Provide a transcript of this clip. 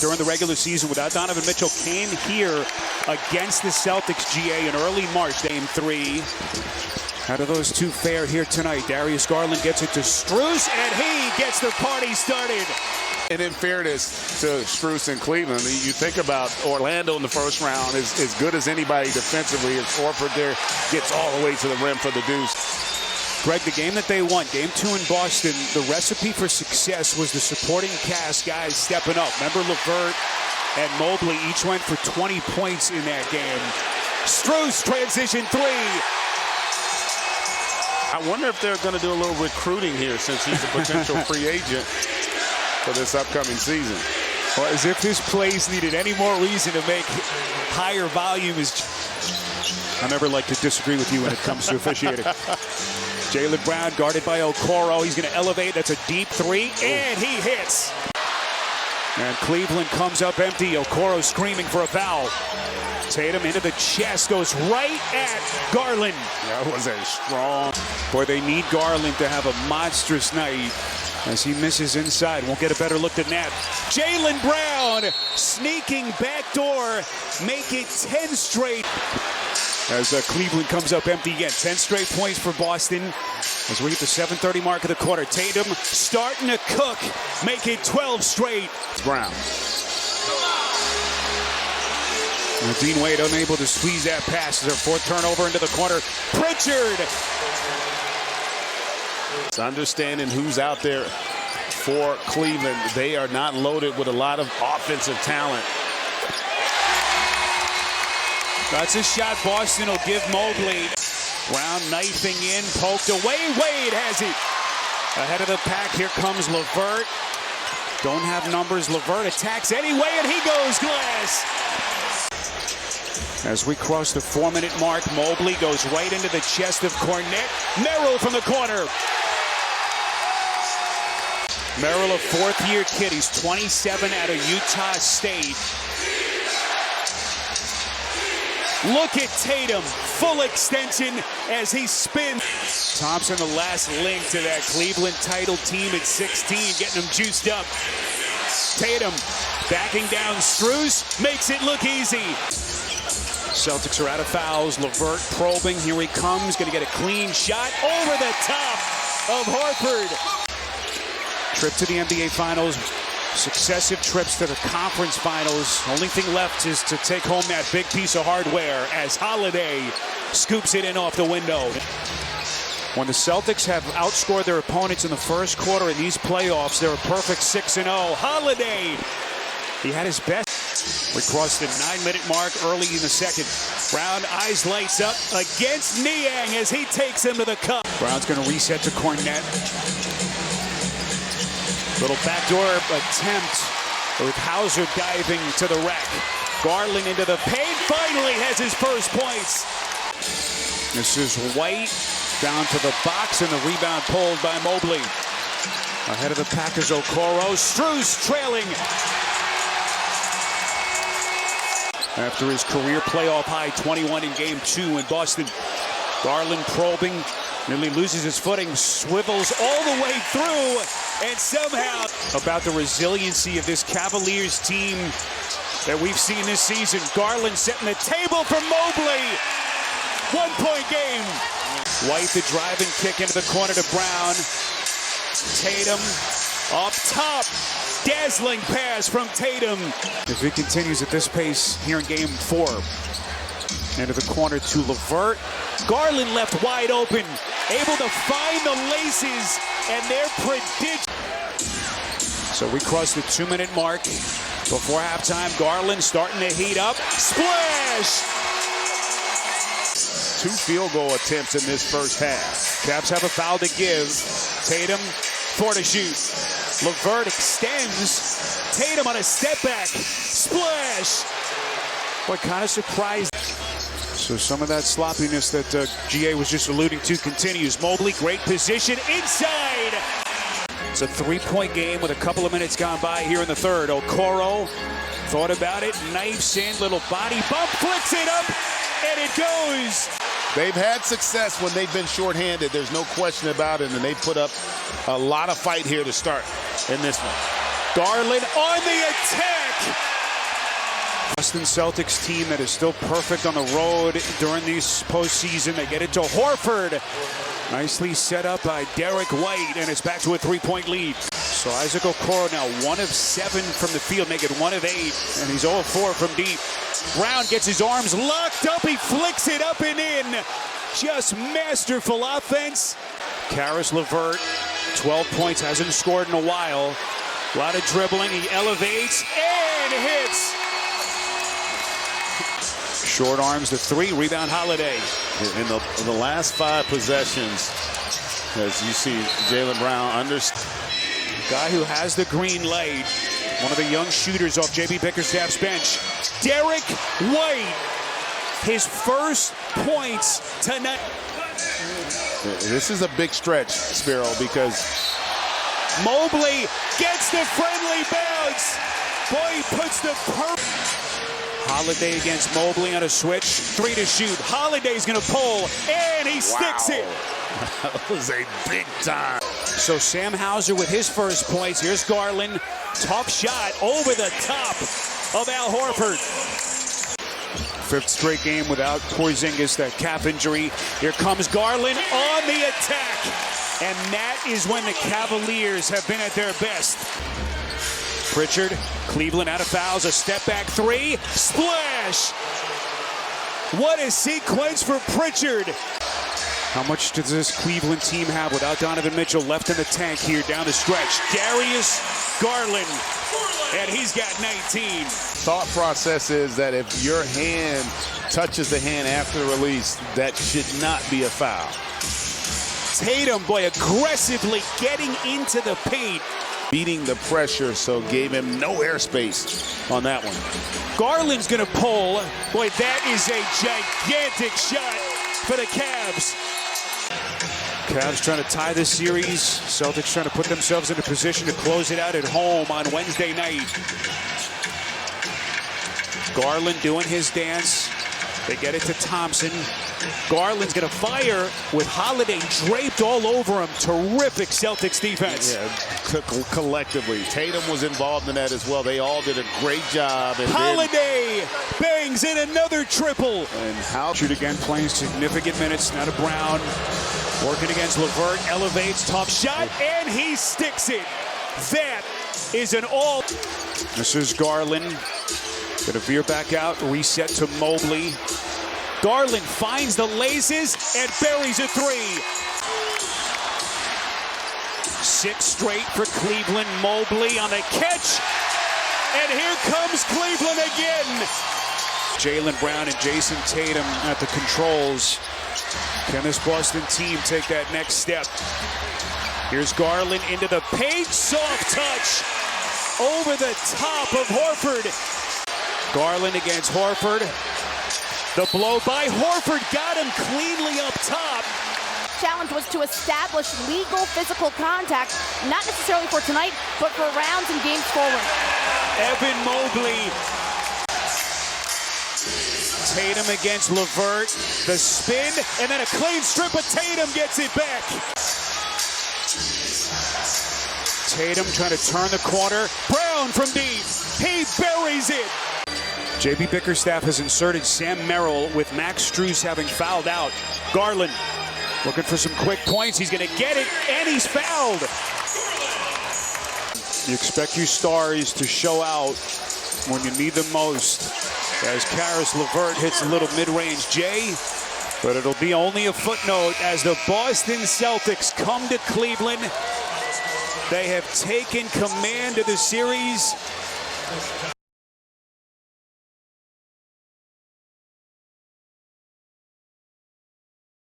during the regular season without Donovan Mitchell came here against the Celtics, GA, in early March. Game 3. How do those two fare here tonight? Darius Garland gets it to Strus, and he gets the party started. And in fairness to Strus and Cleveland, you think about Orlando in the first round, as good as anybody defensively, as Horford there gets all the way to the rim for the deuce. Greg, the game that they won, Game 2 in Boston, the recipe for success was the supporting cast guys stepping up. Remember LeVert and Mobley each went for 20 points in that game. Strus, transition 3. I wonder if they're going to do a little recruiting here since he's a potential free agent for this upcoming season. Well, as if this place needed any more reason to make higher volume. I never like to disagree with you when it comes to officiating. Jaylen Brown guarded by Okoro. He's going to elevate. That's a deep 3, and he hits. And Cleveland comes up empty. Okoro screaming for a foul. Tatum into the chest, goes right at Garland. That was a strong. Boy, they need Garland to have a monstrous night as he misses inside. Won't get a better look than that. Jaylen Brown sneaking backdoor, make it 10 straight. As Cleveland comes up empty again. 10 straight points for Boston. As we hit the 7:30 mark of the quarter. Tatum starting to cook, make it 12 straight. Brown. Dean Wade unable to squeeze that pass. Their 4th turnover into the corner. Pritchard. It's understanding who's out there for Cleveland. They are not loaded with a lot of offensive talent. That's a shot Boston will give Mobley. Brown knifing in, poked away. Wade has it. Ahead of the pack, here comes LeVert. Don't have numbers. LeVert attacks anyway, and he goes glass. As we cross the 4-minute mark, Mobley goes right into the chest of Cornette. Merrill from the corner. Merrill, a 4th-year kid. He's 27 out of Utah State. Look at Tatum, full extension as he spins. Thompson, the last link to that Cleveland title team at 16, getting them juiced up. Tatum backing down Strus, makes it look easy. Celtics are out of fouls. LeVert probing, here he comes, gonna get a clean shot over the top of Horford. Trip to the NBA Finals. Successive trips to the conference finals. Only thing left is to take home that big piece of hardware as Holiday scoops it in off the window. When the Celtics have outscored their opponents in the first quarter in these playoffs, they're a perfect 6-0. Holiday, he had his best. We crossed the 9-minute mark early in the second. Brown eyes lights up against Niang as he takes him to the cup. Brown's going to reset to Cornette. Little backdoor attempt with Hauser diving to the rack. Garland into the paint, finally has his first points. This is White down to the box, and the rebound pulled by Mobley. Ahead of the Packers, Okoro. Strus trailing. After his career playoff high 21 in Game 2 in Boston. Garland probing. Nearly loses his footing, swivels all the way through, and somehow about the resiliency of this Cavaliers team that we've seen this season. Garland setting the table for Mobley. 1-point game. White the driving kick into the corner to Brown. Tatum up top. Dazzling pass from Tatum. If he continues at this pace here in Game 4. Into the corner to LeVert. Garland left wide open, able to find the laces, and they're predict. So we cross the 2-minute mark before halftime. Garland starting to heat up. Splash! 2 field goal attempts in this first half. Cavs have a foul to give. Tatum, 4 to shoot. LeVert extends. Tatum on a step back. Splash! What kind of surprise. So some of that sloppiness that GA was just alluding to continues. Mobley, great position inside. It's a 3-point game with a couple of minutes gone by here in the third. Okoro thought about it, knifes in, little body bump, flicks it up, and it goes. They've had success when they've been shorthanded. There's no question about it, and they put up a lot of fight here to start in this one. Garland on the attack. Boston Celtics team that is still perfect on the road during these postseason. They get it to Horford. Nicely set up by Derek White, and it's back to a three-point lead. So Isaac Okoro now 1 of 7 from the field, making 1 of 8, and he's 0 of 4 from deep. Brown gets his arms locked up. He flicks it up and in. Just masterful offense. Karis LeVert, 12 points, hasn't scored in a while. A lot of dribbling. He elevates and hits. Short arms the 3, rebound Holiday. In the last 5 possessions, as you see, Jaylen Brown Guy who has the green light. One of the young shooters off J.B. Bickerstaff's bench. Derek White. His first points tonight. This is a big stretch, Spiro, because Mobley gets the friendly bounce. Boy, he puts the Holiday against Mobley on a switch. 3 to shoot. Holiday's going to pull, and he sticks it. That was a big time. So Sam Hauser with his first points. Here's Garland. Tough shot over the top of Al Horford. 5th straight game without Porzingis, that calf injury. Here comes Garland on the attack. And that is when the Cavaliers have been at their best. Pritchard, Cleveland out of fouls, a step back 3, splash! What a sequence for Pritchard. How much does this Cleveland team have without Donovan Mitchell left in the tank here down the stretch? Darius Garland, and he's got 19. Thought process is that if your hand touches the hand after the release, that should not be a foul. Tatum, boy, aggressively getting into the paint. Beating the pressure, so gave him no airspace on that one. Garland's gonna pull. Boy, that is a gigantic shot for the Cavs. Cavs trying to tie this series. Celtics trying to put themselves in a position to close it out at home on Wednesday night. Garland doing his dance. They get it to Thompson. Garland's going to fire with Holiday draped all over him. Terrific Celtics defense. Yeah, collectively. Tatum was involved in that as well. They all did a great job. And Holiday bangs in another triple. And how Shoot again, playing significant minutes. Now to Brown. Working against LeVert. Elevates, tough shot, and he sticks it. That is an all. This is Garland. Going to veer back out. Reset to Mobley. Garland finds the laces and buries a 3. 6 straight for Cleveland. Mobley on the catch. And here comes Cleveland again. Jaylen Brown and Jason Tatum at the controls. Can this Boston team take that next step? Here's Garland into the paint. Soft touch over the top of Horford. Garland against Horford. The blow by Horford got him cleanly up top. Challenge was to establish legal physical contact, not necessarily for tonight, but for rounds and games forward. Evan Mobley. Tatum against LeVert. The spin, and then a clean strip, but Tatum gets it back. Tatum trying to turn the corner. Brown from deep. He buries it. J.B. Bickerstaff has inserted Sam Merrill with Max Strus having fouled out. Garland looking for some quick points. He's going to get it, and he's fouled. You expect your stars to show out when you need them most. As Karis LeVert hits a little mid-range J, but it'll be only a footnote as the Boston Celtics come to Cleveland. They have taken command of the series.